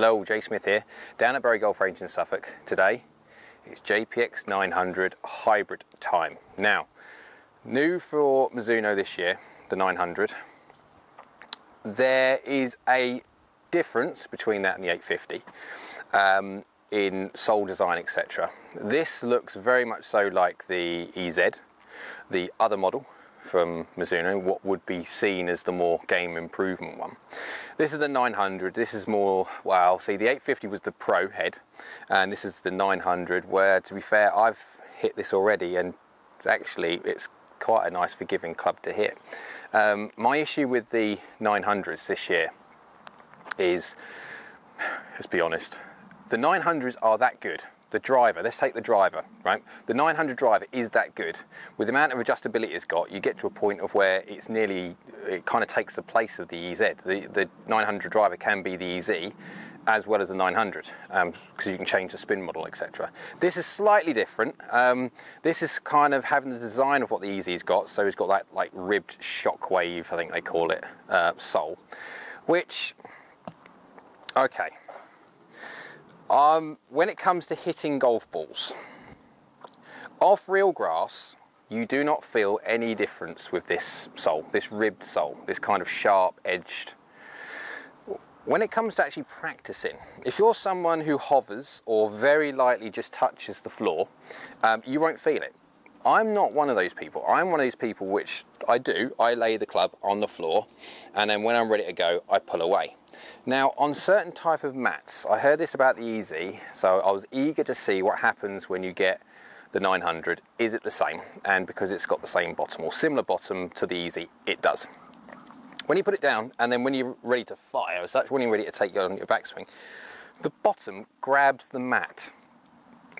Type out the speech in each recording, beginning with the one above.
Hello, Jay Smith here, down at Bury Golf Range in Suffolk. Today, it's JPX 900 hybrid time. Now, new for Mizuno this year, the 900, there is a difference between that and the 850 in sole design, etc. This looks very much so like the EZ, the other model from Mizuno, what would be seen as the more game improvement one. This is the 900, this is more, well, see, the 850 was the pro head, and this is the 900, where, to be fair, I've hit this already, and actually it's quite a nice forgiving club to hit. My issue with the 900s this year is, let's be honest, the 900s are that good. The driver, let's take the driver, right? The 900 driver is that good. With the amount of adjustability it's got, you get to a point of where it's nearly, it kind of takes the place of the EZ. The 900 driver can be the EZ as well as the 900 because you can change the spin model, etc. This is slightly different. This is kind of having the design of what the EZ's got. So it's got that like ribbed shockwave, I think they call it, sole, which, okay. When it comes to hitting golf balls, off real grass, you do not feel any difference with this sole, this ribbed sole, this kind of sharp edged. When it comes to actually practicing, if you're someone who hovers or very lightly just touches the floor, you won't feel it. I'm not one of those people. I'm one of those people which I lay the club on the floor, and then when I'm ready to go, I pull away. Now, on certain type of mats, I heard this about the EZ, so I was eager to see what happens when you get the 900. Is it the same? And because it's got the same bottom or similar bottom to the EZ, it does. When you put it down, and then when you're ready to fire, as such, when you're ready to take on your backswing, the bottom grabs the mat,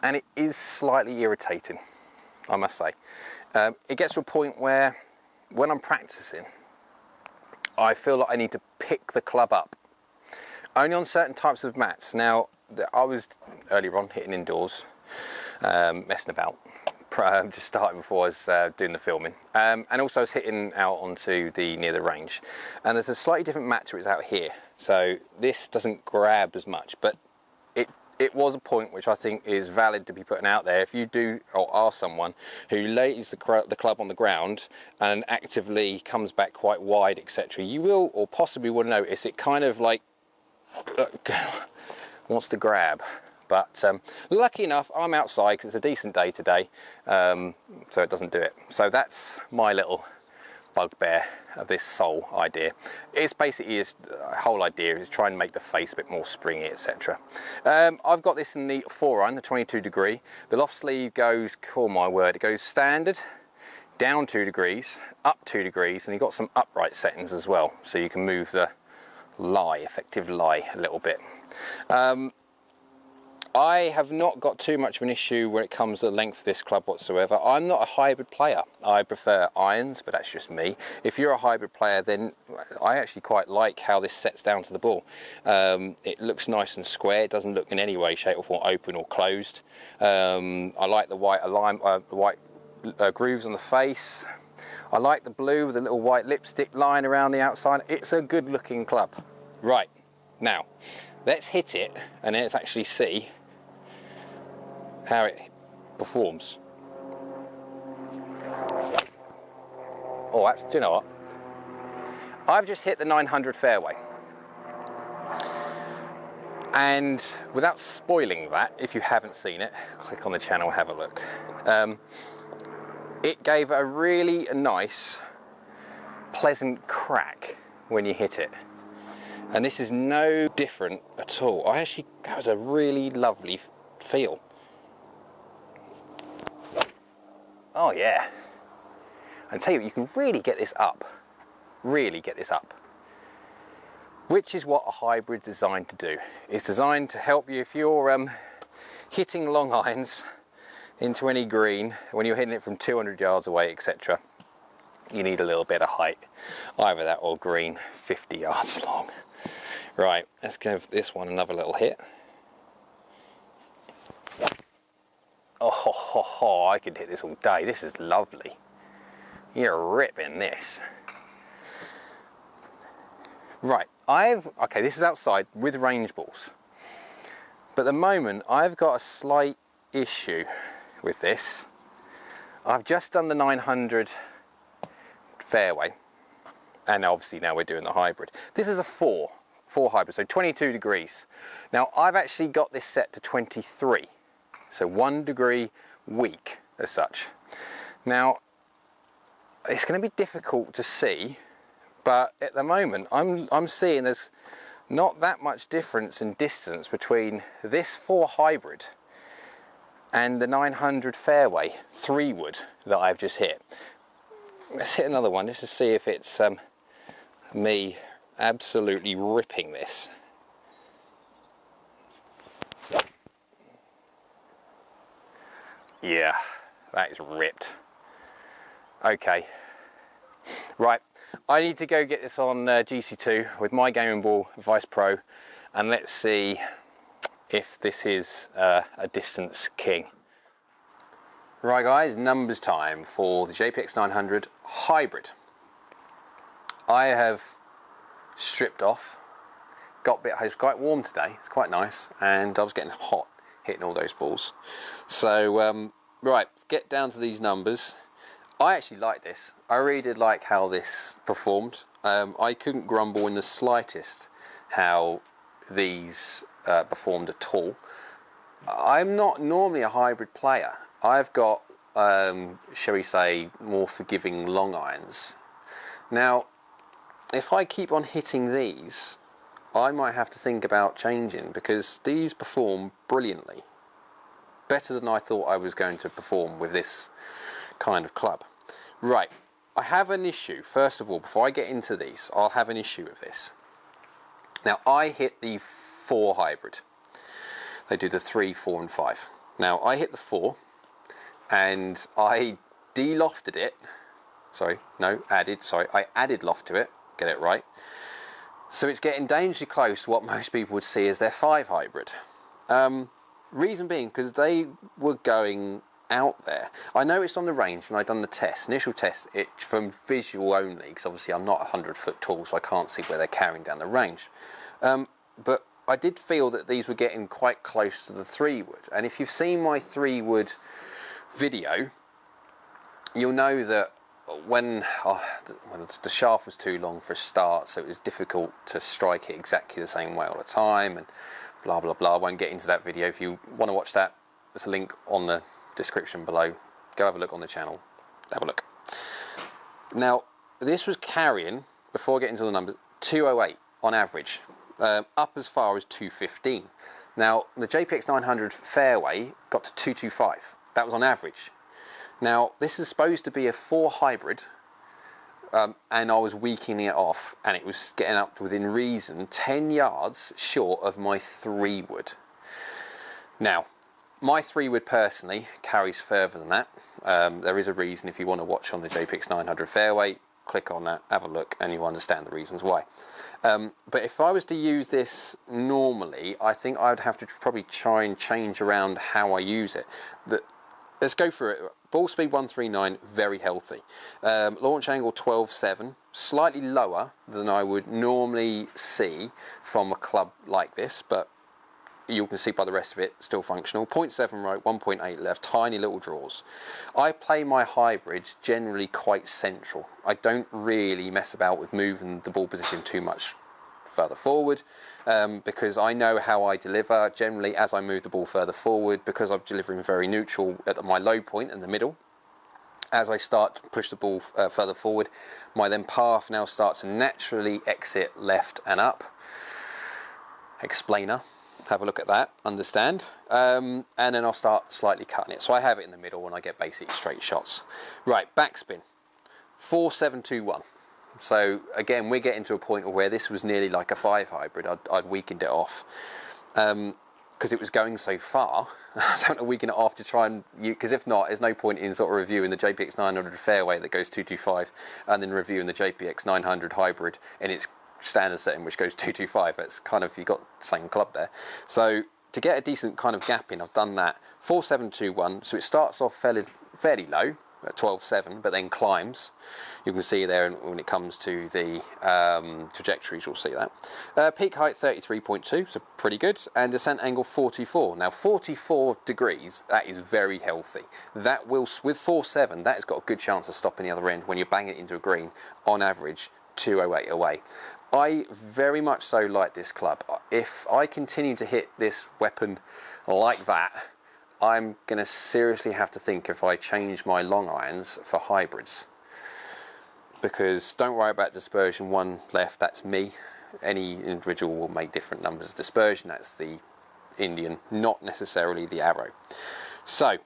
and it is slightly irritating, I must say. It gets to a point where, when I'm practicing, I feel like I need to pick the club up. Only on certain types of mats. Now, I was earlier on hitting indoors, messing about, just starting before I was doing the filming, and also I was hitting out onto near the range. And there's a slightly different mat to it out here, so this doesn't grab as much, but it was a point which I think is valid to be putting out there. If you do or are someone who lays the club on the ground and actively comes back quite wide, etc., you will or possibly will notice it kind of like wants to grab. But lucky enough, I'm outside because it's a decent day today, so it doesn't do it. So that's my little bugbear of this sole idea. It's basically its whole idea is trying to make the face a bit more springy, etc. I've got this in the 4-iron, the 22 degree. The loft sleeve goes, oh my word, it goes standard, down 2 degrees, up 2 degrees, and you've got some upright settings as well, so you can move the effective lie a little bit. I have not got too much of an issue when it comes to the length of this club whatsoever. I'm not a hybrid player. I prefer irons, but that's just me. If you're a hybrid player, then I actually quite like how this sets down to the ball. It looks nice and square. It doesn't look in any way, shape or form open or closed. I like the white grooves on the face. I like the blue with a little white lipstick line around the outside. It's a good looking club. Right, now, let's hit it and let's actually see how it performs. Oh, do you know what? I've just hit the 900 fairway. And without spoiling that, if you haven't seen it, click on the channel, have a look. It gave a really nice, pleasant crack when you hit it. And this is no different at all. That was a really lovely feel. Oh yeah. And tell you what, you can really get this up. Really get this up. Which is what a hybrid is designed to do. It's designed to help you if you're hitting long irons into any green, when you're hitting it from 200 yards away, etc. You need a little bit of height. Either that or green, 50 yards long. Right, let's give this one another little hit. Oh, I could hit this all day. This is lovely. You're ripping this. Right, okay, this is outside with range balls. But at the moment, I've got a slight issue with this. I've just done the 900 fairway, and obviously now we're doing the hybrid. This is a four hybrid, so 22 degrees. Now I've actually got this set to 23, so 1 degree weak as such. Now it's going to be difficult to see, but at the moment I'm seeing there's not that much difference in distance between this 4 hybrid and the 900 fairway 3 wood that I've just hit. Let's hit another one just to see if it's me absolutely ripping this. Yeah, that is ripped. Okay, right, I need to go get this on GC2 with my gaming ball Vice Pro, and let's see if this is a distance king. Right guys, numbers time for the JPX 900 hybrid. I have stripped off, it's quite warm today, it's quite nice, and I was getting hot hitting all those balls. So right, let's get down to these numbers. I actually like this. I really did like how this performed. I couldn't grumble in the slightest how these performed at all. I'm not normally a hybrid player. I've got, shall we say, more forgiving long irons. Now, if I keep on hitting these, I might have to think about changing, because these perform brilliantly. Better than I thought I was going to perform with this kind of club. Right, I have an issue. First of all, before I get into these, I'll have an issue with this. Now, I hit the 4 hybrid. They do the 3, 4 and 5. Now, I hit the 4 and I de-lofted it. I added loft to it, get it right. So it's getting dangerously close to what most people would see as their 5 hybrid. Reason being, because they were going out there. I noticed on the range when I'd done the test, initial test, it from visual only, because obviously I'm not 100 foot tall, so I can't see where they're carrying down the range. But I did feel that these were getting quite close to the 3 wood. And if you've seen my 3 wood video, you'll know that when the shaft was too long for a start, so it was difficult to strike it exactly the same way all the time, and blah blah blah. I won't get into that video. If you want to watch that, there's a link on the description below. Go have a look on the channel. Have a look. Now, this was carrying, before I get into the numbers, 208 on average, up as far as 215. Now, the JPX 900 fairway got to 225. That was on average. Now, this is supposed to be a 4 hybrid, and I was weakening it off, and it was getting up to within reason 10 yards short of my 3 wood. Now, my 3 wood personally carries further than that. There is a reason. If you want to watch on the JPX 900 fairway, click on that, have a look, and you'll understand the reasons why. But if I was to use this normally, I think I would have to probably try and change around how I use it. Let's go through it. Ball speed 139, very healthy. Launch angle 12.7, slightly lower than I would normally see from a club like this, but you can see by the rest of it, still functional. 0.7 right, 1.8 left, tiny little draws. I play my hybrids generally quite central. I don't really mess about with moving the ball position too much further forward, because I know how I deliver. Generally, as I move the ball further forward, because I'm delivering very neutral at my low point in the middle, as I start to push the ball further forward, my then path now starts to naturally exit left and up. Explainer. Have a look at that, understand, and then I'll start slightly cutting it. So I have it in the middle and I get basic straight shots. Right, backspin, 4.721. So again, we're getting to a point where this was nearly like a 5 hybrid. I'd weakened it off because it was going so far. I don't want to weaken it off to try and, because if not, there's no point in sort of reviewing the JPX 900 fairway that goes 225 and then reviewing the JPX 900 hybrid in its standard setting, which goes 225. It's kind of, you got the same club there. So to get a decent kind of gap in, I've done that. 4.721. So it starts off fairly low, at 12.7, but then climbs. You can see there when it comes to the trajectories, you'll see that. Peak height 33.2, so pretty good, and descent angle 44. Now 44 degrees, that is very healthy. That will, with 4.7, that has got a good chance of stopping the other end when you're banging it into a green, on average 208 away. I very much so like this club. If I continue to hit this weapon like that, I'm going to seriously have to think if I change my long irons for hybrids. Because don't worry about dispersion, one left, that's me. Any individual will make different numbers of dispersion, that's the Indian, not necessarily the arrow. So,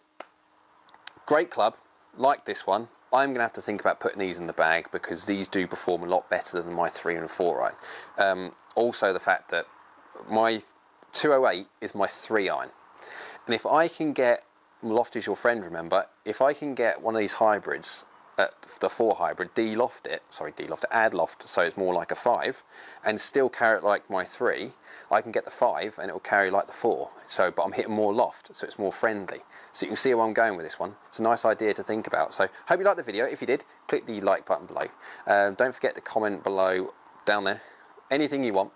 great club, like this one. I'm going to have to think about putting these in the bag because these do perform a lot better than my 3 and 4 iron. Also the fact that my 208 is my 3 iron. And if I can get, loft is your friend remember, if I can get one of these hybrids, the 4 hybrid, add loft so it's more like a 5 and still carry it like my 3, I can get the 5 and it will carry like the 4. So, but I'm hitting more loft, so it's more friendly. So you can see where I'm going with this one. It's a nice idea to think about. So hope you liked the video. If you did, click the like button below. Don't forget to comment below, down there, anything you want.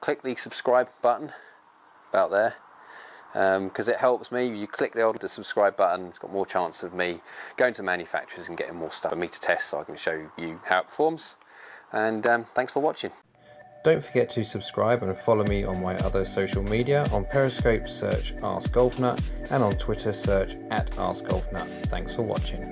Click the subscribe button about there. Because it helps me. You click the subscribe button, it's got more chance of me going to manufacturers and getting more stuff for me to test so I can show you how it performs. And thanks for watching. Don't forget to subscribe and follow me on my other social media. On Periscope, search AskGolfNut, and on Twitter, search @AskGolfNut. Thanks for watching.